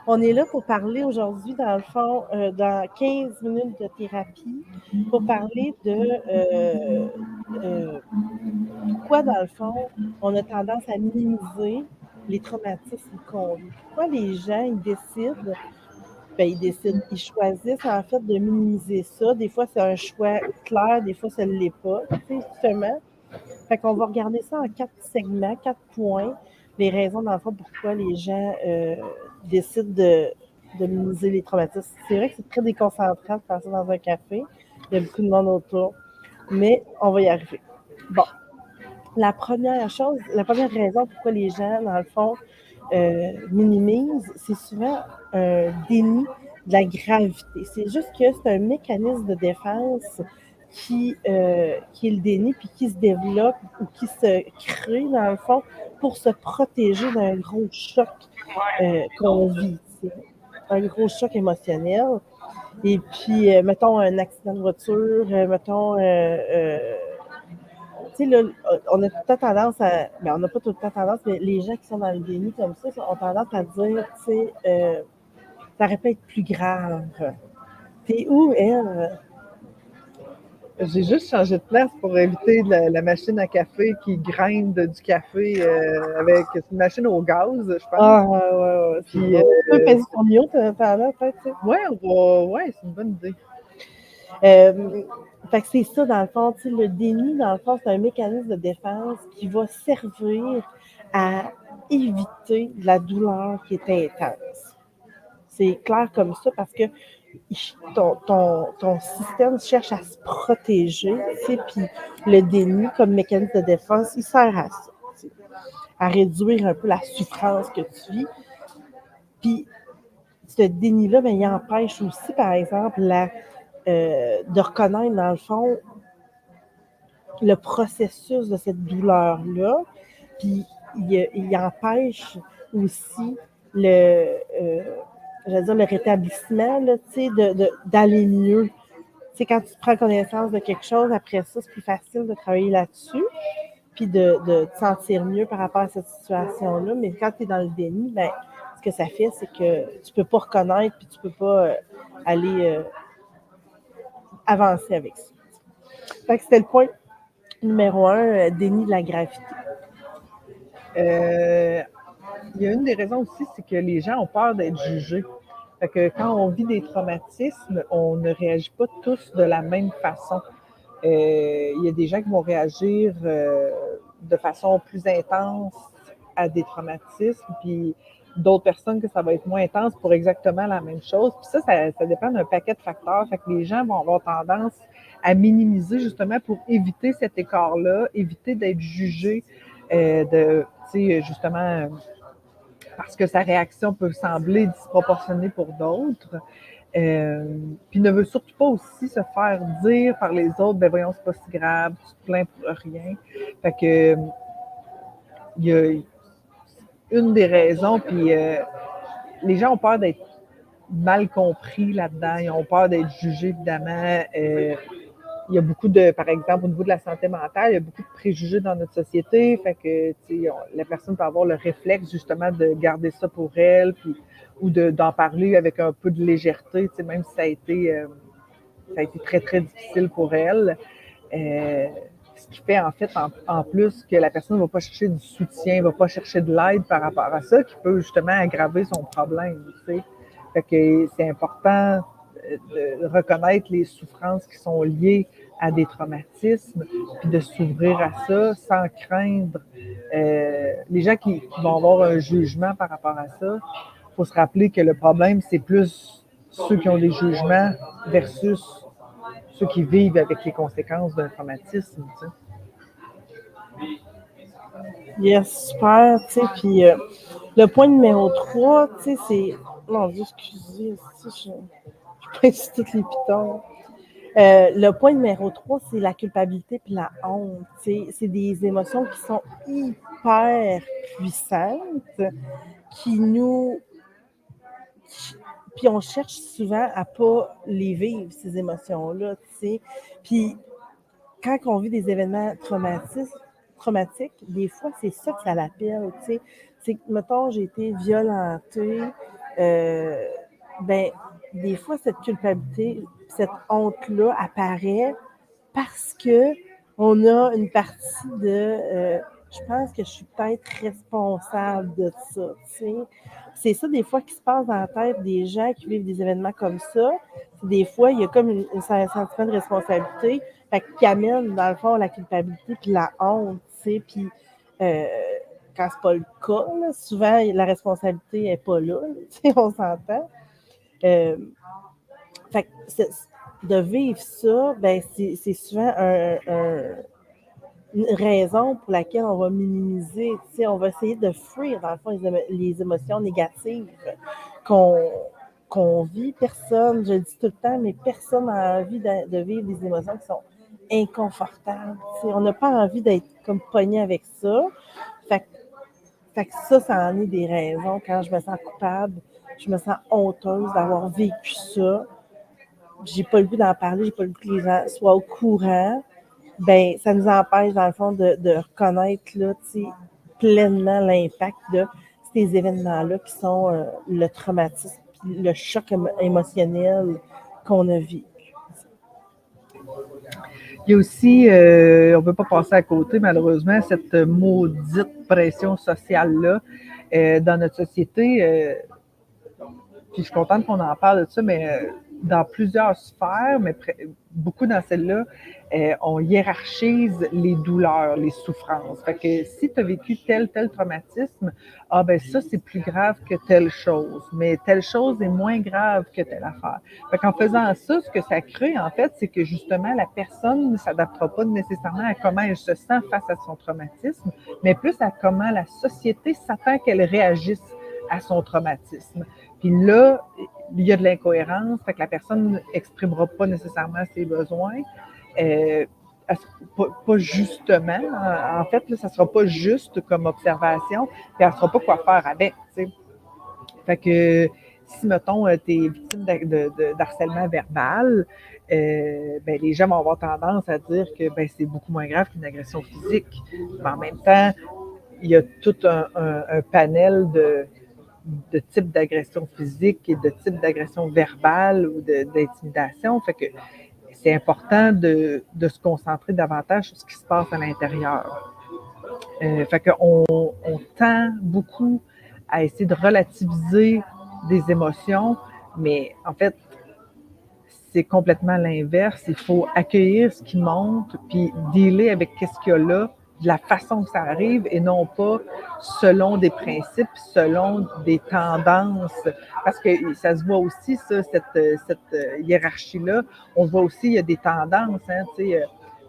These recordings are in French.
On est là pour parler aujourd'hui, dans le fond, dans 15 minutes de thérapie, pour parler de pourquoi, dans le fond, on a tendance à minimiser les traumatismes qu'on vit. Pourquoi les gens, ils choisissent en fait de minimiser ça. Des fois, c'est un choix clair, des fois, ça ne l'est pas, tu sais, justement. Fait qu'on va regarder ça en 4 segments, 4 points, les raisons, dans le fond, pourquoi les gens décident de minimiser les traumatismes. C'est vrai que c'est très déconcentrant de faire ça dans un café. Il y a beaucoup de monde autour, mais on va y arriver. Bon, la première raison pourquoi les gens, dans le fond, minimisent, c'est souvent un déni de la gravité. C'est juste que c'est un mécanisme de défense qui est le déni, puis qui se développe ou qui se crée, dans le fond, pour se protéger d'un gros choc qu'on vit. Un gros choc émotionnel. Et puis, mettons un accident de voiture, tu sais, là, on a tout le temps tendance à. Ben, on n'a pas tout le temps tendance, mais les gens qui sont dans le déni comme ça ont tendance à dire, tu sais, ça aurait pu être plus grave. T'es où, elle? J'ai juste changé de place pour éviter la machine à café qui grind du café avec une machine au gaz, je pense. Ah, ouais, c'est Puis, bon. Tu peux peser sur mieux, t'as l'air, peut-être, tu sais. ouais, c'est une bonne idée. Fait que c'est ça, dans le fond, tu sais, le déni, dans le fond, c'est un mécanisme de défense qui va servir à éviter la douleur qui est intense. C'est clair comme ça parce que ton système cherche à se protéger, tu sais, puis le déni comme mécanisme de défense, il sert à ça, tu sais, à réduire un peu la souffrance que tu vis. Puis ce déni-là, ben, il empêche aussi, par exemple, de reconnaître, dans le fond, le processus de cette douleur-là. Puis il empêche aussi le rétablissement, là, d'aller mieux. C'est quand tu prends connaissance de quelque chose, après ça, c'est plus facile de travailler là-dessus, puis de te sentir mieux par rapport à cette situation-là. Mais quand tu es dans le déni, ben, ce que ça fait, c'est que tu peux pas reconnaître, puis tu peux pas aller avancer avec ça. Fait que c'était le point numéro 1, déni de la gravité. Il y a une des raisons aussi, c'est que les gens ont peur d'être jugés. Fait que quand on vit des traumatismes, on ne réagit pas tous de la même façon. Il y a des gens qui vont réagir de façon plus intense à des traumatismes, puis d'autres personnes que ça va être moins intense pour exactement la même chose. Puis ça dépend d'un paquet de facteurs. Fait que les gens vont avoir tendance à minimiser justement pour éviter cet écart-là, éviter d'être jugés, justement, parce que sa réaction peut sembler disproportionnée pour d'autres. Puis ne veut surtout pas aussi se faire dire par les autres, ben voyons, c'est pas si grave, tu te plains pour rien. Fait que il y a une des raisons, puis les gens ont peur d'être mal compris là-dedans, ils ont peur d'être jugés, évidemment. Il y a beaucoup par exemple, au niveau de la santé mentale, il y a beaucoup de préjugés dans notre société. Fait que, la personne peut avoir le réflexe, justement, de garder ça pour elle, puis, ou d'en parler avec un peu de légèreté, même si ça a été très, très difficile pour elle. Ce qui fait, en fait, en plus, que la personne ne va pas chercher du soutien, ne va pas chercher de l'aide par rapport à ça, qui peut justement aggraver son problème, tu sais. Fait que c'est important de reconnaître les souffrances qui sont liées à des traumatismes, puis de s'ouvrir à ça sans craindre les gens qui vont avoir un jugement par rapport à ça. Il faut se rappeler que le problème, c'est plus ceux qui ont des jugements versus ceux qui vivent avec les conséquences d'un traumatisme. Tu sais. Yes, super, tu sais, puis le point numéro 3, tu sais, c'est... Mon Dieu, excusez, je pince tous les pitons. Le point numéro 3, c'est la culpabilité puis la honte. Tu sais, c'est des émotions qui sont hyper puissantes, qui nous... Puis on cherche souvent à pas les vivre, ces émotions-là, tu sais. Puis quand on vit des événements traumatiques, des fois, c'est ça que ça l'appelle, tu sais. C'est que, mettons, j'ai été violentée, ben, des fois, cette culpabilité, cette honte-là apparaît parce que on a une partie de je pense que je suis peut-être responsable de ça, tu sais. C'est ça, des fois, qui se passe dans la tête des gens qui vivent des événements comme ça. Des fois, il y a comme un sentiment de responsabilité qui amène, dans le fond, la culpabilité puis la honte, tu sais. Puis, quand c'est pas le cas, là, souvent, la responsabilité n'est pas là, tu sais, on s'entend. Fait que de vivre ça, ben c'est souvent une raison pour laquelle on va minimiser, tu sais, on va essayer de fuir, dans le fond, les émotions négatives qu'on vit. Personne, je le dis tout le temps, mais personne n'a envie de vivre des émotions qui sont inconfortables. Tu sais, on n'a pas envie d'être comme pogné avec ça. Fait que ça en est des raisons. Quand je me sens coupable, je me sens honteuse d'avoir vécu ça. J'ai pas le goût d'en parler, j'ai pas le goût que les gens soient au courant. Ben, ça nous empêche, dans le fond, de reconnaître là, pleinement l'impact de ces événements-là qui sont le traumatisme, le choc émotionnel qu'on a vécu. Il y a aussi, on ne peut pas passer à côté, malheureusement, cette maudite pression sociale-là dans notre société. Puis je suis contente qu'on en parle de ça, mais dans plusieurs sphères, mais beaucoup dans celle-là, on hiérarchise les douleurs, les souffrances. Fait que si tu as vécu tel traumatisme, ah ben ça, c'est plus grave que telle chose. Mais telle chose est moins grave que telle affaire. Fait qu'en faisant ça, ce que ça crée, en fait, c'est que justement, la personne ne s'adaptera pas nécessairement à comment elle se sent face à son traumatisme, mais plus à comment la société s'attend qu'elle réagisse à son traumatisme. Puis là, il y a de l'incohérence, fait que la personne n'exprimera pas nécessairement ses besoins. Pas justement, en fait, là, ça ne sera pas juste comme observation, puis elle ne saura pas quoi faire avec. T'sais. Fait que si, mettons, tu es victime d'harcèlement verbal, ben, les gens vont avoir tendance à dire que ben, c'est beaucoup moins grave qu'une agression physique. Mais en même temps, il y a tout un panel de types d'agression physique et de types d'agression verbale ou d'intimidation. Fait que c'est important de se concentrer davantage sur ce qui se passe à l'intérieur. Fait qu'on tend beaucoup à essayer de relativiser des émotions, mais en fait, c'est complètement l'inverse. Il faut accueillir ce qui monte, puis dealer avec ce qu'il y a là, de la façon que ça arrive et non pas selon des principes, selon des tendances. Parce que ça se voit aussi, ça, cette hiérarchie-là. On voit aussi, il y a des tendances. Hein,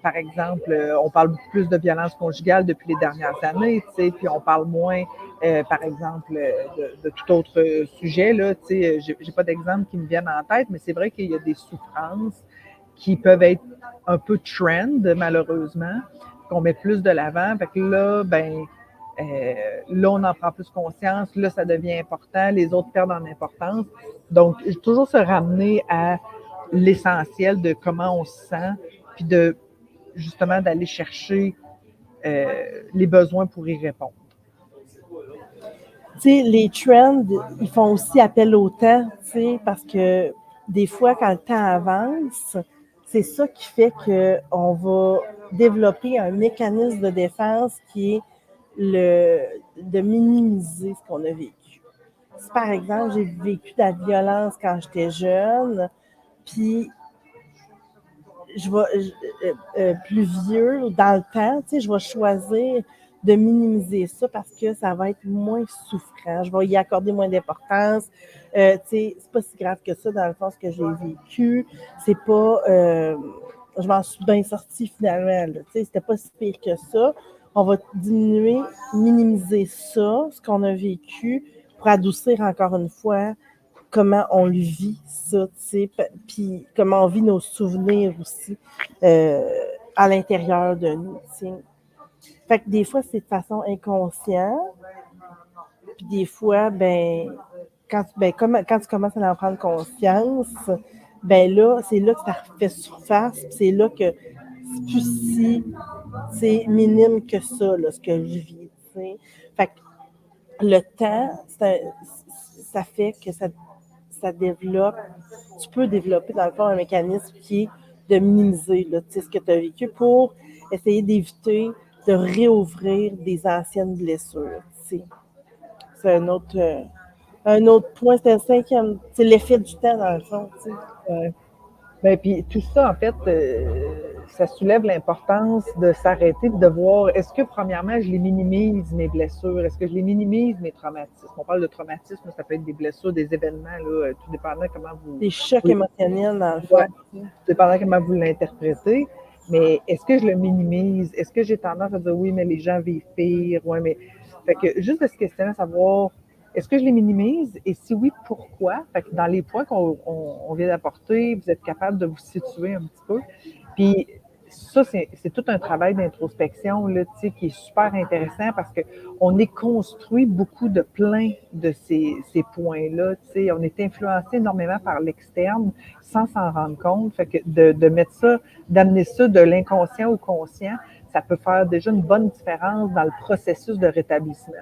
par exemple, on parle beaucoup plus de violence conjugale depuis les dernières années, puis on parle moins, par exemple, de tout autre sujet. Là, j'ai pas d'exemple qui me viennent en tête, mais c'est vrai qu'il y a des souffrances qui peuvent être un peu trend, malheureusement, qu'on met plus de l'avant. Fait que là, là, on en prend plus conscience, là, ça devient important, les autres perdent en importance. Donc, toujours se ramener à l'essentiel de comment on se sent, puis de justement d'aller chercher les besoins pour y répondre. Tu sais, les trends, ils font aussi appel au temps, tu sais, parce que des fois, quand le temps avance, c'est ça qui fait qu'on va développer un mécanisme de défense qui est de minimiser ce qu'on a vécu. Si, par exemple, j'ai vécu de la violence quand j'étais jeune, puis je vais plus vieux dans le temps, tu sais, je vais choisir de minimiser ça parce que ça va être moins souffrant. Je vais y accorder moins d'importance. Tu sais, c'est pas si grave que ça dans le fond ce que j'ai vécu. C'est pas, je m'en suis bien sortie finalement. Tu sais, c'était pas si pire que ça. On va diminuer, minimiser ça, ce qu'on a vécu, pour adoucir encore une fois comment on le vit, ça, tu sais, puis comment on vit nos souvenirs aussi à l'intérieur de nous, tu sais. Fait que des fois, c'est de façon inconsciente, puis des fois, quand tu commences à en prendre conscience, ben là, c'est là que ça refait surface, puis c'est là que c'est plus si c'est minime que ça, là, ce que je vis, tu sais. Fait que le temps, ça fait que ça développe, tu peux développer dans le fond un mécanisme qui est de minimiser là, ce que tu as vécu pour essayer d'éviter de réouvrir des anciennes blessures. C'est un autre point, c'est le cinquième, c'est l'effet du temps dans le fond. Ouais. Ben, puis tout ça, en fait, ça soulève l'importance de s'arrêter, de voir, est-ce que, premièrement, je les minimise, mes blessures? Est-ce que je les minimise, mes traumatismes? On parle de traumatisme, ça peut être des blessures, des événements, là, tout dépendant comment vous... Des chocs émotionnels, dans le fond. Ouais, tout dépendant comment vous l'interprétez. Mais est-ce que je le minimise? Est-ce que j'ai tendance à dire, oui, mais les gens vivent pire? Ouais, mais... Fait que juste de se questionner à savoir, est-ce que je les minimise? Et si oui, pourquoi? Fait que dans les points qu'on vient d'apporter, vous êtes capable de vous situer un petit peu. Puis ça, c'est tout un travail d'introspection là, qui est super intéressant parce qu'on est construit beaucoup de plein de ces points-là. On est influencé énormément par l'externe sans s'en rendre compte. Fait que de mettre ça, d'amener ça de l'inconscient au conscient, ça peut faire déjà une bonne différence dans le processus de rétablissement.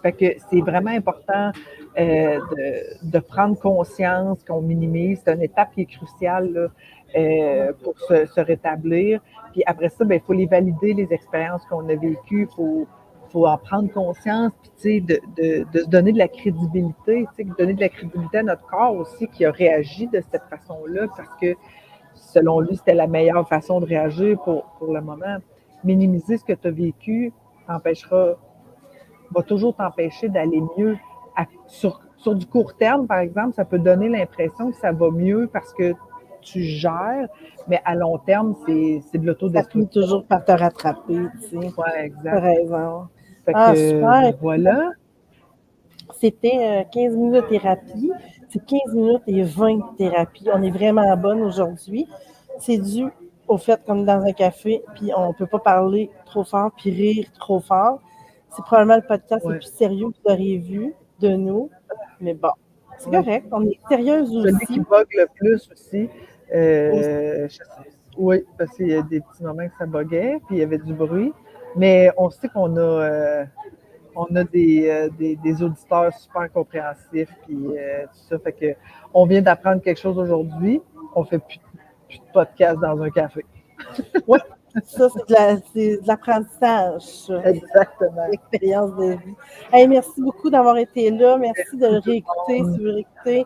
Fait que c'est vraiment important de prendre conscience qu'on minimise. C'est une étape qui est cruciale là, pour se rétablir. Puis après ça, ben, il faut les valider, les expériences qu'on a vécues. Faut en prendre conscience, puis de se donner de la crédibilité, donner de la crédibilité à notre corps aussi qui a réagi de cette façon-là parce que selon lui, c'était la meilleure façon de réagir pour le moment. Minimiser ce que tu as vécu va toujours t'empêcher d'aller mieux. Sur du court terme, par exemple, ça peut donner l'impression que ça va mieux parce que tu gères, mais à long terme, c'est de l'autodestruction. Ça finit toujours par te rattraper, tu sais. Oui, exact. T'as raison. Fait que, super. voilà. C'était 15 minutes de thérapie. C'est 15 minutes et 20 de thérapie. On est vraiment bonne aujourd'hui. C'est dû au fait qu'on est dans un café, puis on ne peut pas parler trop fort, puis rire trop fort. C'est probablement le podcast le plus sérieux que vous auriez vu de nous. Mais bon, c'est correct. On est sérieuse aussi. Celui qui bug le plus aussi. Oui, parce qu'il y a des petits moments que ça buguait, puis il y avait du bruit. Mais on sait qu'on a... on a des auditeurs super compréhensifs, puis tout ça. Fait que on vient d'apprendre quelque chose aujourd'hui. On fait plus de podcast dans un café. Oui, ça, c'est de l'apprentissage. Exactement. L'expérience de vie. Hey, merci beaucoup d'avoir été là. Merci de le réécouter si vous réécoutez.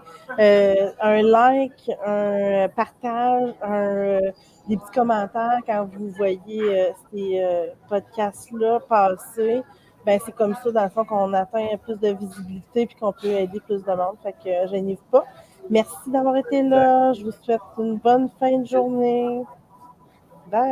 Un like, un partage, des petits commentaires quand vous voyez ces podcasts-là passer. Ben, c'est comme ça, dans le fond, qu'on atteint plus de visibilité et qu'on peut aider plus de monde. Fait que gênez-vous pas. Merci d'avoir été là. Je vous souhaite une bonne fin de journée.